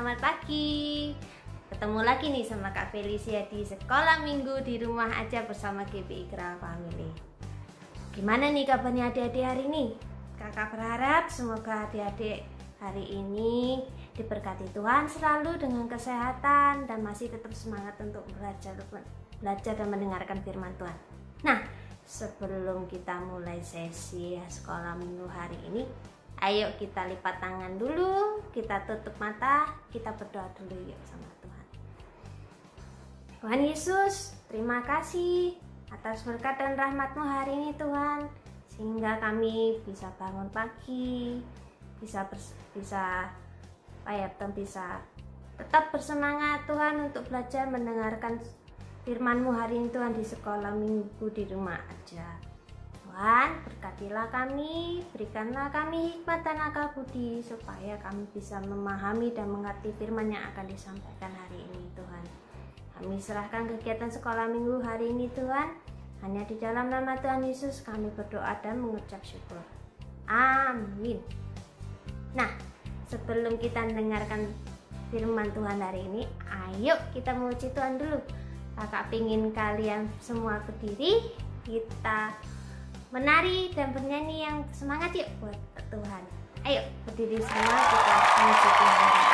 selamat pagi. Ketemu lagi nih sama Kak Felicia di Sekolah Minggu di Rumah Aja bersama GPI Grand Family. Gimana nih kabarnya adik-adik hari ini? Kakak berharap semoga adik-adik hari ini diberkati Tuhan selalu dengan kesehatan dan masih tetap semangat untuk belajar dan mendengarkan firman Tuhan. Nah, sebelum kita mulai sesi sekolah minggu hari ini, ayo kita lipat tangan dulu, kita tutup mata, kita berdoa dulu yuk sama Tuhan. Tuhan Yesus, terima kasih atas berkat dan rahmat-Mu hari ini Tuhan, sehingga kami bisa bangun pagi, bisa tetap bersemangat Tuhan untuk belajar mendengarkan firman-Mu hari ini Tuhan di sekolah minggu di rumah aja. Tuhan, berkatilah kami, berikanlah kami hikmat dan akal budi supaya kami bisa memahami dan mengerti firman yang akan disampaikan hari ini Tuhan. Kami serahkan kegiatan sekolah minggu hari ini Tuhan, hanya di dalam nama Tuhan Yesus kami berdoa dan mengucap syukur. Amin. Nah, sebelum kita mendengarkan firman Tuhan hari ini, ayo kita memuji Tuhan dulu. Kakak pingin kalian semua berdiri, kita menari dan bernyanyi yang semangat yuk buat Tuhan. Ayo berdiri semua, kita memuji Tuhan.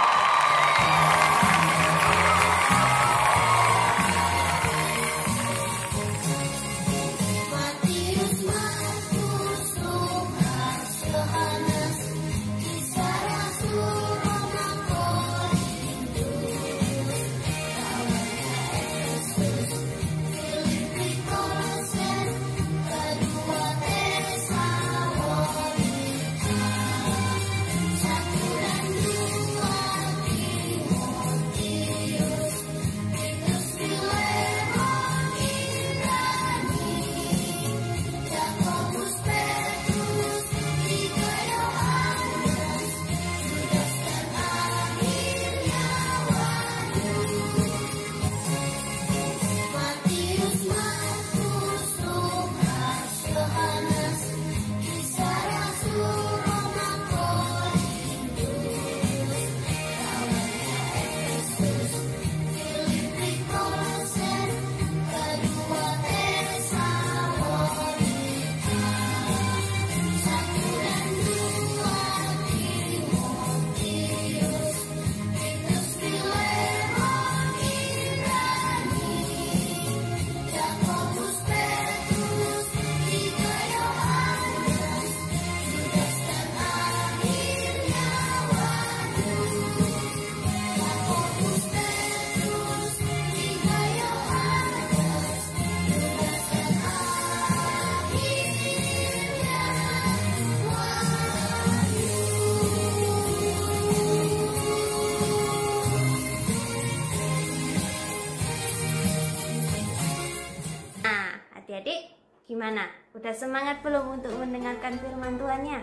Adik-adik, gimana? Udah semangat belum untuk mendengarkan firman Tuhannya?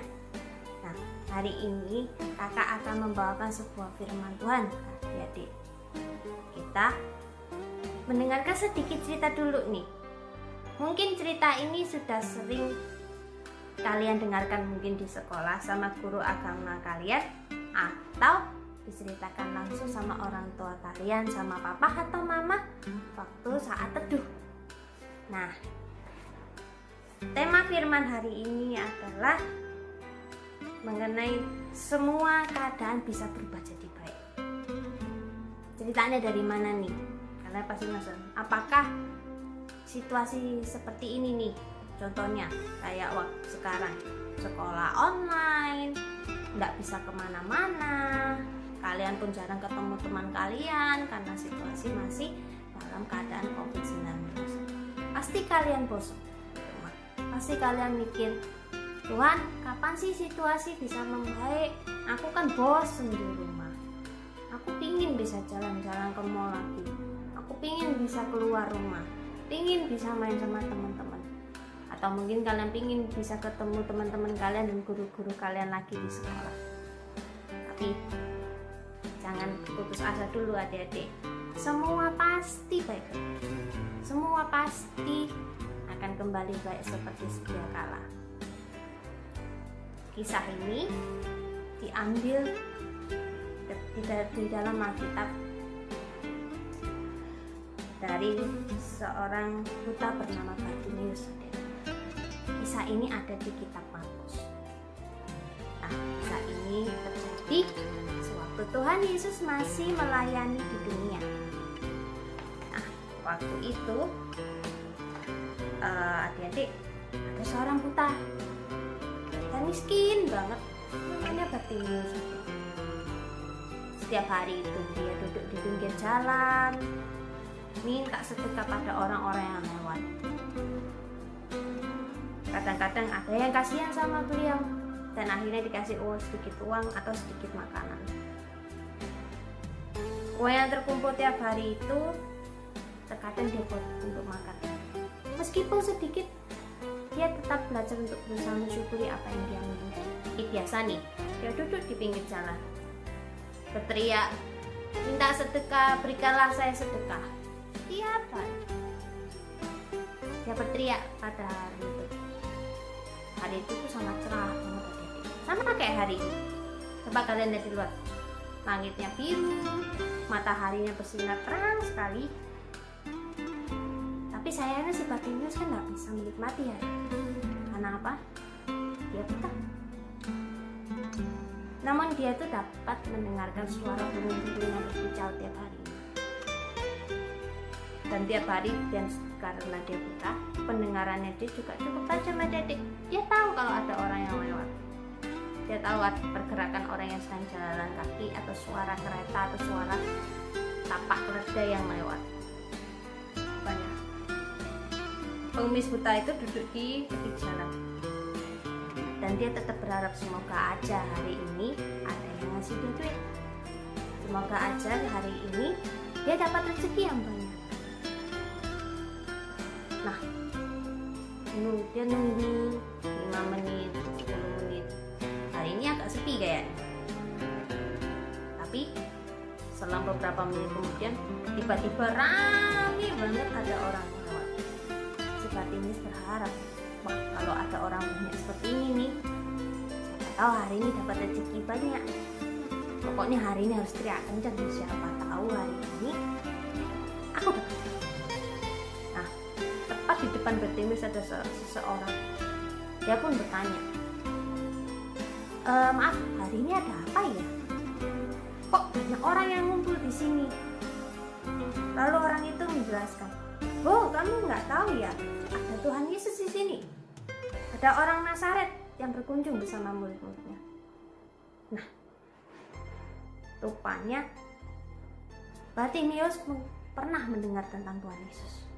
Nah, hari ini kakak akan membawakan sebuah firman Tuhan, adik-adik. Kita mendengarkan sedikit cerita dulu nih. Mungkin cerita ini sudah sering kalian dengarkan mungkin di sekolah sama guru agama kalian, atau diceritakan langsung sama orang tua kalian, sama papa atau mama waktu saat teduh. Nah, tema firman hari ini adalah mengenai semua keadaan bisa berubah jadi baik. Ceritanya dari mana nih? Kalian pasti penasaran. Apakah situasi seperti ini nih? Contohnya kayak waktu sekarang sekolah online, nggak bisa kemana-mana, kalian pun jarang ketemu teman kalian karena situasi masih dalam keadaan COVID-19. Pasti kalian bosan, pasti kalian mikir, Tuhan, kapan sih situasi bisa membaik? Aku kan bosan di rumah. Aku pingin bisa jalan-jalan ke mall lagi. Aku pingin bisa keluar rumah. Pingin bisa main sama teman-teman. Atau mungkin kalian pingin bisa ketemu teman-teman kalian dan guru-guru kalian lagi di sekolah. Tapi jangan putus asa dulu adik-adik. Semua pasti baik. Semua pasti akan kembali baik seperti sedia kala. Kisah ini diambil di dalam Alkitab dari seorang buta bernama Bartimeus. Kisah ini ada di kitab Markus. Nah, kisah ini terjadi sewaktu Tuhan Yesus masih melayani di dunia. Nah, waktu itu adik-adik, ada seorang buta dan miskin banget, namanya Bartimeus. Setiap hari itu dia duduk di pinggir jalan, minta sedekah pada orang-orang yang lewat. Kadang-kadang ada yang kasihan sama beliau dan akhirnya dikasih sedikit uang atau sedikit makanan. Uang yang terkumpul tiap hari itu terkadang dia buat untuk makan. Meskipun sedikit, dia tetap belajar untuk berusaha mensyukuri apa yang dia miliki. Biasa nih, dia duduk di pinggir jalan, berteriak, minta sedekah, berikanlah saya sedekah. Tiap hari dia berteriak pada hari itu. Hari itu tuh sangat cerah banget, sama kayak hari ini. Coba kalian lihat di luar, langitnya biru, mataharinya bersinar terang sekali. Tapi sayangnya si Bartimeus kan nggak bisa menikmati hari. Karena apa? Dia buta. Namun dia tuh dapat mendengarkan suara burung-burung yang berkicau tiap hari. Dan tiap hari, dan karena dia buta, pendengarannya dia juga cukup tajam, adik-adik. Dia tahu kalau ada orang yang lewat. Dia tahu ada pergerakan orang yang sedang jalan kaki, atau suara kereta, atau suara tapak keledai yang lewat. Banyak. Pengemis buta itu duduk di tepi jalan. Dan dia tetap berharap semoga aja hari ini ada yang ngasih dia duit. Semoga aja hari ini dia dapat rezeki yang banyak. Nah, dia nunggu 5 menit, 10 menit. Hari ini agak sepi kayaknya. Tapi selang beberapa menit kemudian tiba-tiba rame banget ada orang lewat. Si Bartimeus berharap, wah, kalau ada orang banyak seperti ini nih, siapa tahu hari ini dapat rezeki banyak. Pokoknya hari ini harus teriak kencang, siapa tahu hari ini aku dapat. Nah, tepat di depan Bartimeus ada seseorang. Dia pun bertanya, maaf, hari ini ada apa ya? Kok banyak orang yang ngumpul di sini? Lalu orang itu menjelaskan, oh, kamu nggak tahu ya? Ada Tuhan Yesus di sini. Ada orang Nazaret yang berkunjung bersama murid-muridnya. Nah, rupanya Bartimeus pernah mendengar tentang Tuhan Yesus.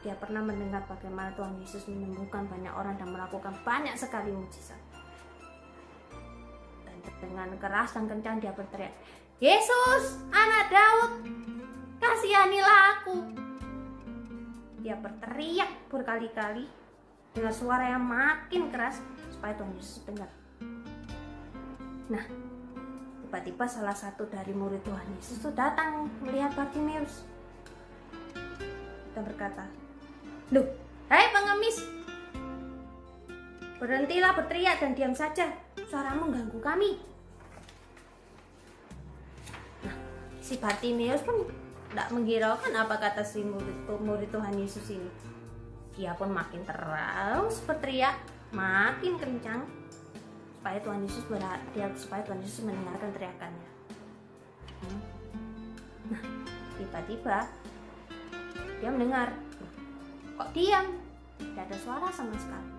Dia pernah mendengar bagaimana Tuhan Yesus menyembuhkan banyak orang dan melakukan banyak sekali mujizat. Dan dengan keras dan kencang dia berteriak, Yesus, anak Daud, kasihanilah aku. Dia berteriak berkali-kali dengan suara yang makin keras supaya Tuhan Yesus dengar. Nah, tiba-tiba salah satu dari murid Tuhan Yesus itu datang melihat Bartimeus dan berkata, loh, hai pengemis, berhentilah berteriak dan diam saja, suaramu mengganggu kami. Nah, si Bartimeus pun tidak menghiraukan apa kata si murid Tuhan Yesus ini. Dia pun makin terus berteriak, makin kencang supaya Tuhan Yesus mendengarkan teriakannya. Nah, tiba-tiba dia mendengar, kok diam? Tidak ada suara sama sekali.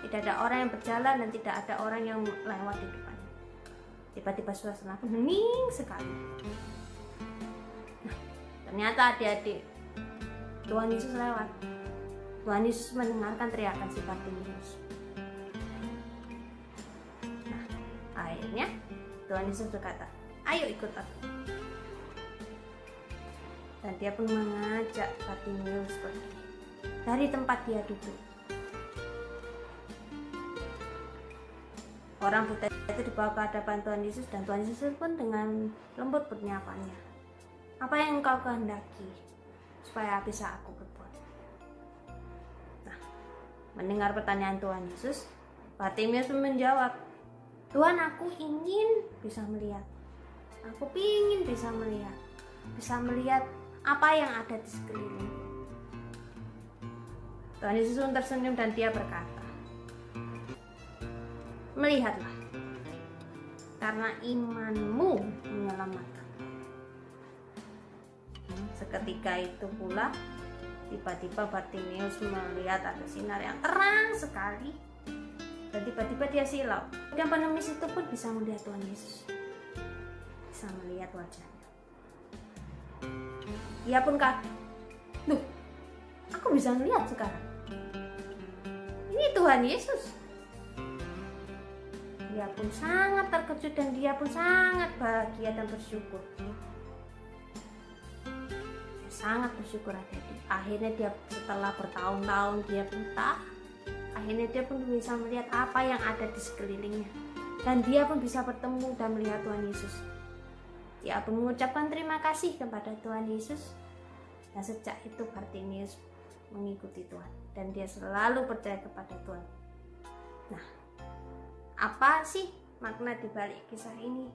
Tidak ada orang yang berjalan dan tidak ada orang yang lewat di depannya. Tiba-tiba suasana pun hening sekali. Nah, ternyata adik-adik, Tuhan Yesus lewat. Tuhan Yesus mendengarkan teriakan si Bartimeus. Nah, akhirnya Tuhan Yesus berkata, ayo ikut aku. Dan dia pun mengajak Bartimeus pergi dari tempat dia duduk. Orang buta itu dibawa ke hadapan Tuhan Yesus dan Tuhan Yesus pun dengan lembut menyapanya. Apa yang engkau kehendaki supaya bisa aku berbuat? Nah, mendengar pertanyaan Tuhan Yesus, Bartimeus pun menjawab, Tuhan, aku ingin bisa melihat. Aku pingin bisa melihat apa yang ada di sekeliling. Tuhan Yesus pun tersenyum dan dia berkata, melihatlah, karena imanmu menyelamatkan. Seketika itu pula, tiba-tiba Bartimeus melihat ada sinar yang terang sekali, dan tiba-tiba dia silau. Dan pengemis itu pun bisa melihat Tuhan Yesus, bisa melihat wajahnya. Dia pun kaget, loh, aku bisa melihat sekarang. Ini Tuhan Yesus. Dia pun sangat terkejut dan dia pun sangat bahagia dan bersyukur. Sangat bersyukur adik-adik. Akhirnya dia setelah bertahun-tahun dia buta, akhirnya dia pun bisa melihat apa yang ada di sekelilingnya, dan dia pun bisa bertemu dan melihat Tuhan Yesus. Dia pun mengucapkan terima kasih kepada Tuhan Yesus, dan sejak itu Bartimeus mengikuti Tuhan dan dia selalu percaya kepada Tuhan. Nah, apa sih makna di balik kisah ini?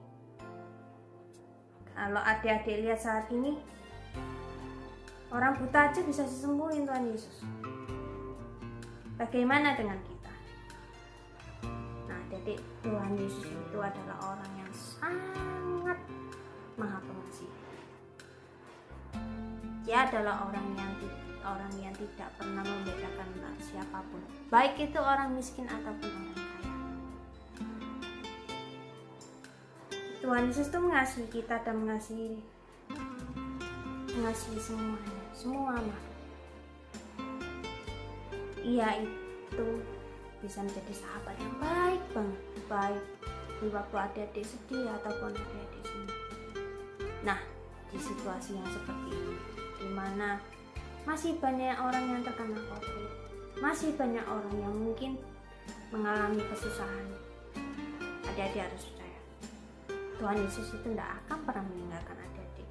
Kalau adik-adik lihat saat ini, orang buta aja bisa disembuhin Tuhan Yesus. Bagaimana dengan kita? Nah, adik-adik, Tuhan Yesus itu adalah orang yang sangat maha pengasih. Dia adalah orang yang tidak pernah membedakan siapapun, baik itu orang miskin ataupun orang kaya. Tuhan Yesus itu mengasihi kita dan mengasihi semuanya, semua makhluk. Ia itu bisa menjadi sahabat yang baik banget, baik di waktu adik-adik sedih ataupun adik-adik senang. Nah, di situasi yang seperti ini, di mana masih banyak orang yang terkena COVID, masih banyak orang yang mungkin mengalami kesusahan, adik-adik harus percaya, Tuhan Yesus itu tidak akan pernah meninggalkan adik-adik,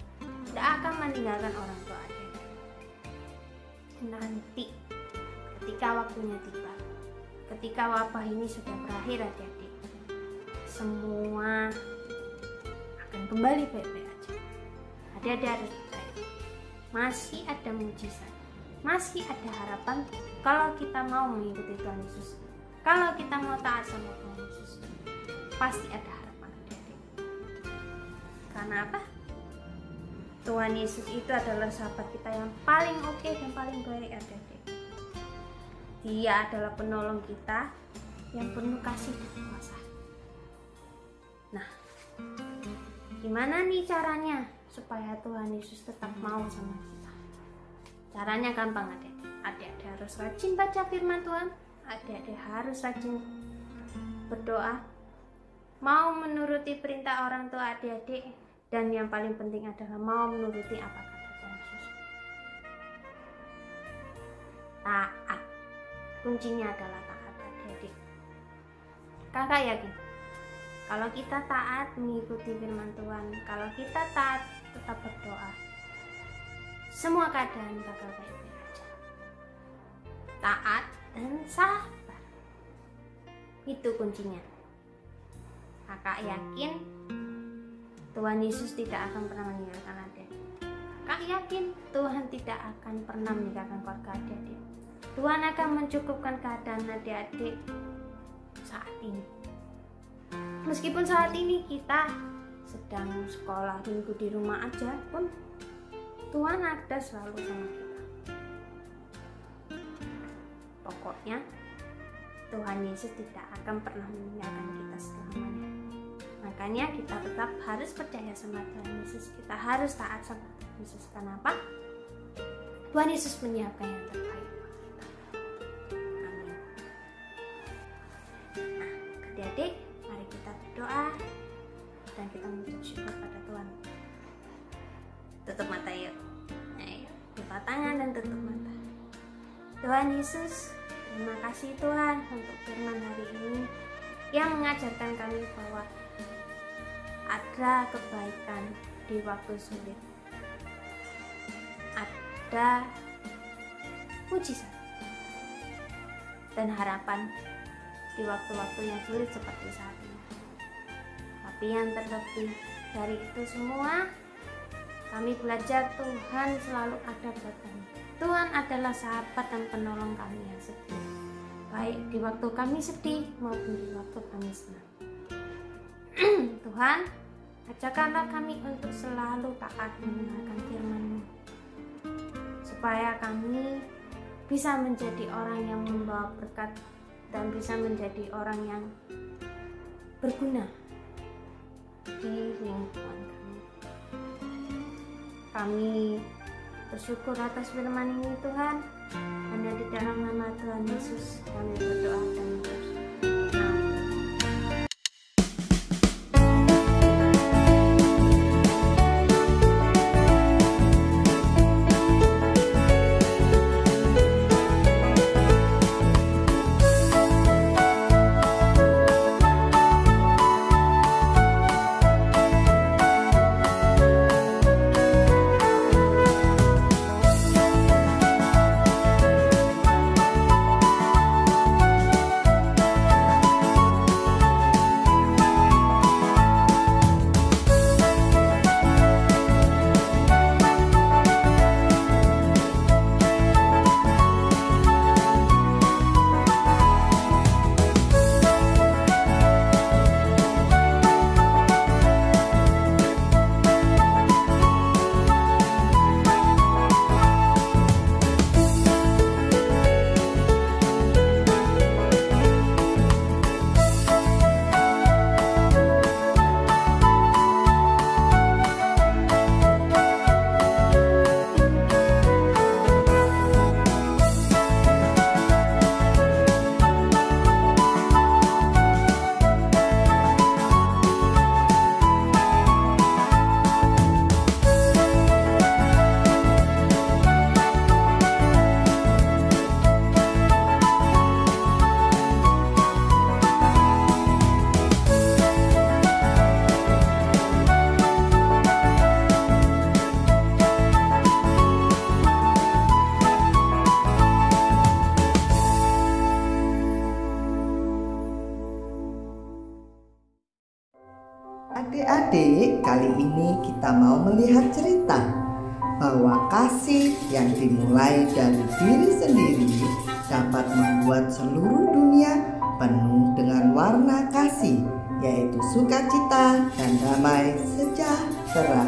tidak akan meninggalkan orang tua adik-adik. Nanti ketika waktunya tiba, ketika wabah ini sudah berakhir adik-adik, semua akan kembali baik-baik aja. Adik-adik harus percaya, masih ada mujizat, masih ada harapan kalau kita mau mengikuti Tuhan Yesus, kalau kita mau taat sama Tuhan Yesus, pasti ada harapan adik-adik. Karena apa? Tuhan Yesus itu adalah sahabat kita yang paling oke dan paling baik adik-adik. Dia adalah penolong kita yang penuh kasih dan kuasa. Nah, gimana nih caranya supaya Tuhan Yesus tetap mau sama kita? Caranya gampang adik-adik. Adik-adik harus rajin baca firman Tuhan, adik-adik harus rajin berdoa, mau menuruti perintah orang tua adik-adik, dan yang paling penting adalah mau menuruti apa kata Tuhan Yesus. Taat. Kuncinya adalah taat adik-adik. Kakak yakin kalau kita taat mengikuti firman Tuhan, kalau kita taat tetap berdoa, semua keadaan bakal baik-baik aja. Taat dan sabar, itu kuncinya. Kakak yakin Tuhan Yesus tidak akan pernah meninggalkan adik-adik. Kakak yakin Tuhan tidak akan pernah meninggalkan keluarga adik-adik. Tuhan akan mencukupkan keadaan adik-adik saat ini. Meskipun saat ini kita sedang sekolah minggu di rumah aja pun, Tuhan ada selalu sama kita. Pokoknya Tuhan Yesus tidak akan pernah meninggalkan kita selamanya. Makanya kita tetap harus percaya sama Tuhan Yesus. Kita harus taat sama Tuhan Yesus. Kenapa? Tuhan Yesus menyiapkan yang terbaik buat kita. Amin. Nah, adik-adik, mari kita berdoa dan kita mengucap syukur pada Tuhan. Tutup mata yuk. Ayo, buka tangan dan tutup mata. Tuhan Yesus, terima kasih Tuhan untuk firman hari ini yang mengajarkan kami bahwa ada kebaikan di waktu sulit, ada mujizat dan harapan di waktu-waktu yang sulit seperti saat ini. Tapi yang terlebih, dari itu semua kami belajar Tuhan selalu ada buat kami. Tuhan adalah sahabat dan penolong kami yang setia, baik di waktu kami sedih maupun di waktu kami senang. Tuhan, ajarkanlah kami untuk selalu taat mendengarkan firman-Mu, supaya kami bisa menjadi orang yang membawa berkat dan bisa menjadi orang yang berguna di lingkungan kami. Kami bersyukur atas firman ini Tuhan. Hanya di dalam nama Tuhan Yesus kami berdoa dan bersyukur. Adik-adik, kali ini kita mau melihat cerita bahwa kasih yang dimulai dari diri sendiri dapat membuat seluruh dunia penuh dengan warna kasih, yaitu sukacita dan damai sejahtera.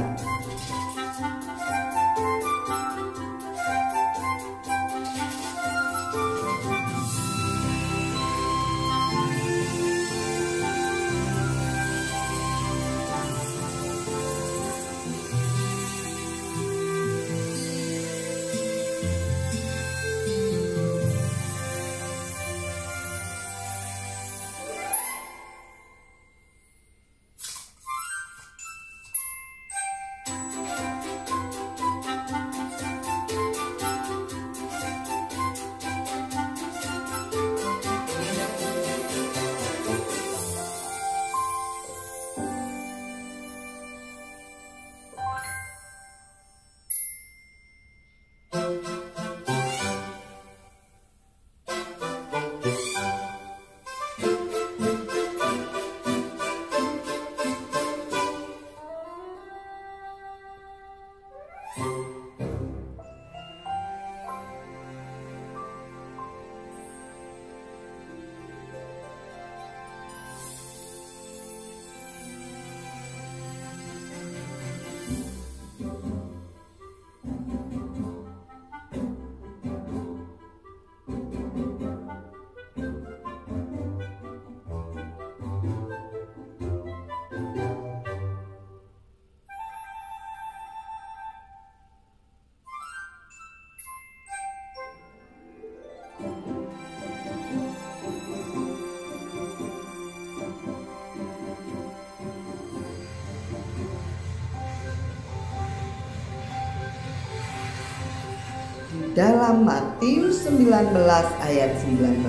Dalam Matius 19 ayat 19,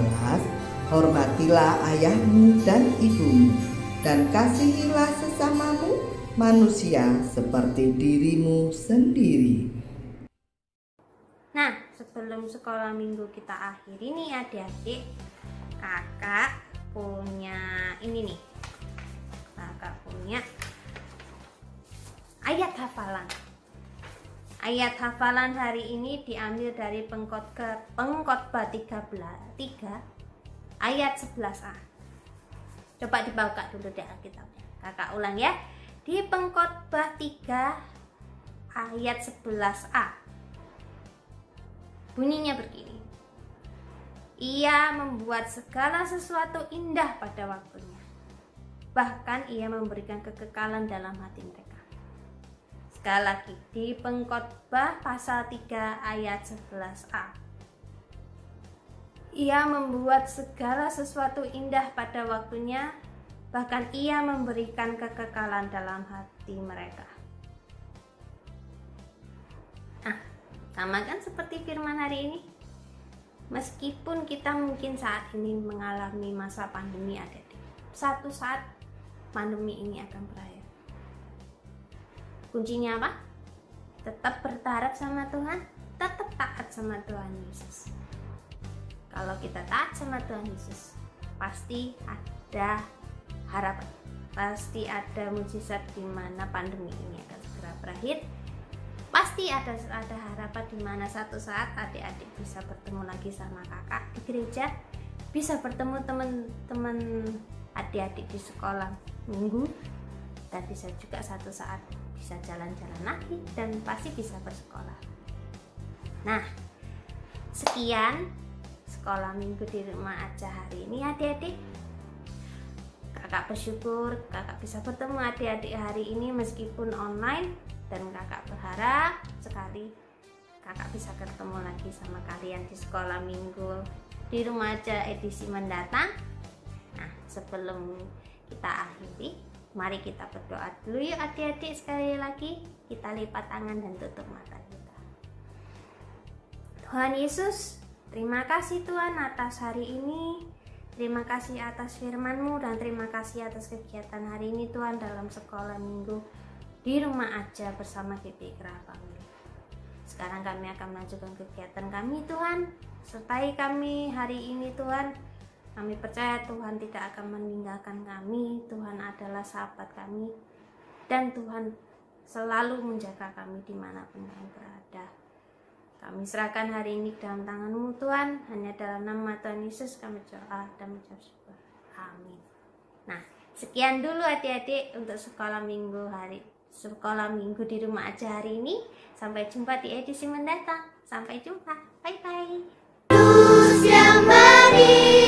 hormatilah ayahmu dan ibumu, dan kasihilah sesamamu manusia seperti dirimu sendiri. Nah, sebelum sekolah minggu kita akhiri nih adik-adik, kakak punya ini nih. Kakak punya ayat hafalan. Ayat hafalan hari ini diambil dari Pengkhotbah 3 ayat 11a. Coba dibuka dulu deh Alkitabnya. Kakak ulang ya. Di Pengkhotbah 3 ayat 11a. Bunyinya begini. Ia membuat segala sesuatu indah pada waktunya. Bahkan ia memberikan kekekalan dalam hati mereka. Sekali lagi, di Pengkhotbah pasal 3 ayat 11a. Ia membuat segala sesuatu indah pada waktunya, bahkan ia memberikan kekekalan dalam hati mereka. Nah, sama kan seperti firman hari ini? Meskipun kita mungkin saat ini mengalami masa pandemi, adik-adik, satu saat pandemi ini akan berakhir. Kuncinya apa? Tetap berharap sama Tuhan, tetap taat sama Tuhan Yesus. Kalau kita taat sama Tuhan Yesus, pasti ada harapan, pasti ada mujizat di mana pandemi ini akan segera berakhir. Pasti ada harapan di mana satu saat adik-adik bisa bertemu lagi sama kakak di gereja, bisa bertemu teman-teman adik-adik di sekolah minggu, dan bisa juga satu saat bisa jalan-jalan lagi dan pasti bisa bersekolah. Nah, sekian sekolah minggu di rumah aja hari ini adik-adik. Kakak bersyukur kakak bisa bertemu adik-adik hari ini meskipun online, dan kakak berharap sekali kakak bisa ketemu lagi sama kalian di sekolah minggu di rumah aja edisi mendatang. Nah, sebelum kita akhiri, mari kita berdoa dulu yuk adik-adik. Sekali lagi kita lipat tangan dan tutup mata kita. Tuhan Yesus, terima kasih Tuhan atas hari ini. Terima kasih atas firman-Mu dan terima kasih atas kegiatan hari ini Tuhan dalam sekolah minggu di rumah aja bersama GPI Kerapamil. Sekarang kami akan melanjutkan kegiatan kami Tuhan. Sertai kami hari ini Tuhan. Kami percaya Tuhan tidak akan meninggalkan kami. Tuhan adalah sahabat kami. Dan Tuhan selalu menjaga kami dimanapun kami berada. Kami serahkan hari ini dalam tangan-Mu Tuhan. Hanya dalam nama Tuhan Yesus kami doa dan mengucap syukur. Amin. Nah, sekian dulu adik-adik untuk sekolah minggu di rumah aja hari ini. Sampai jumpa di edisi mendatang. Sampai jumpa. Bye-bye. Terus yang mari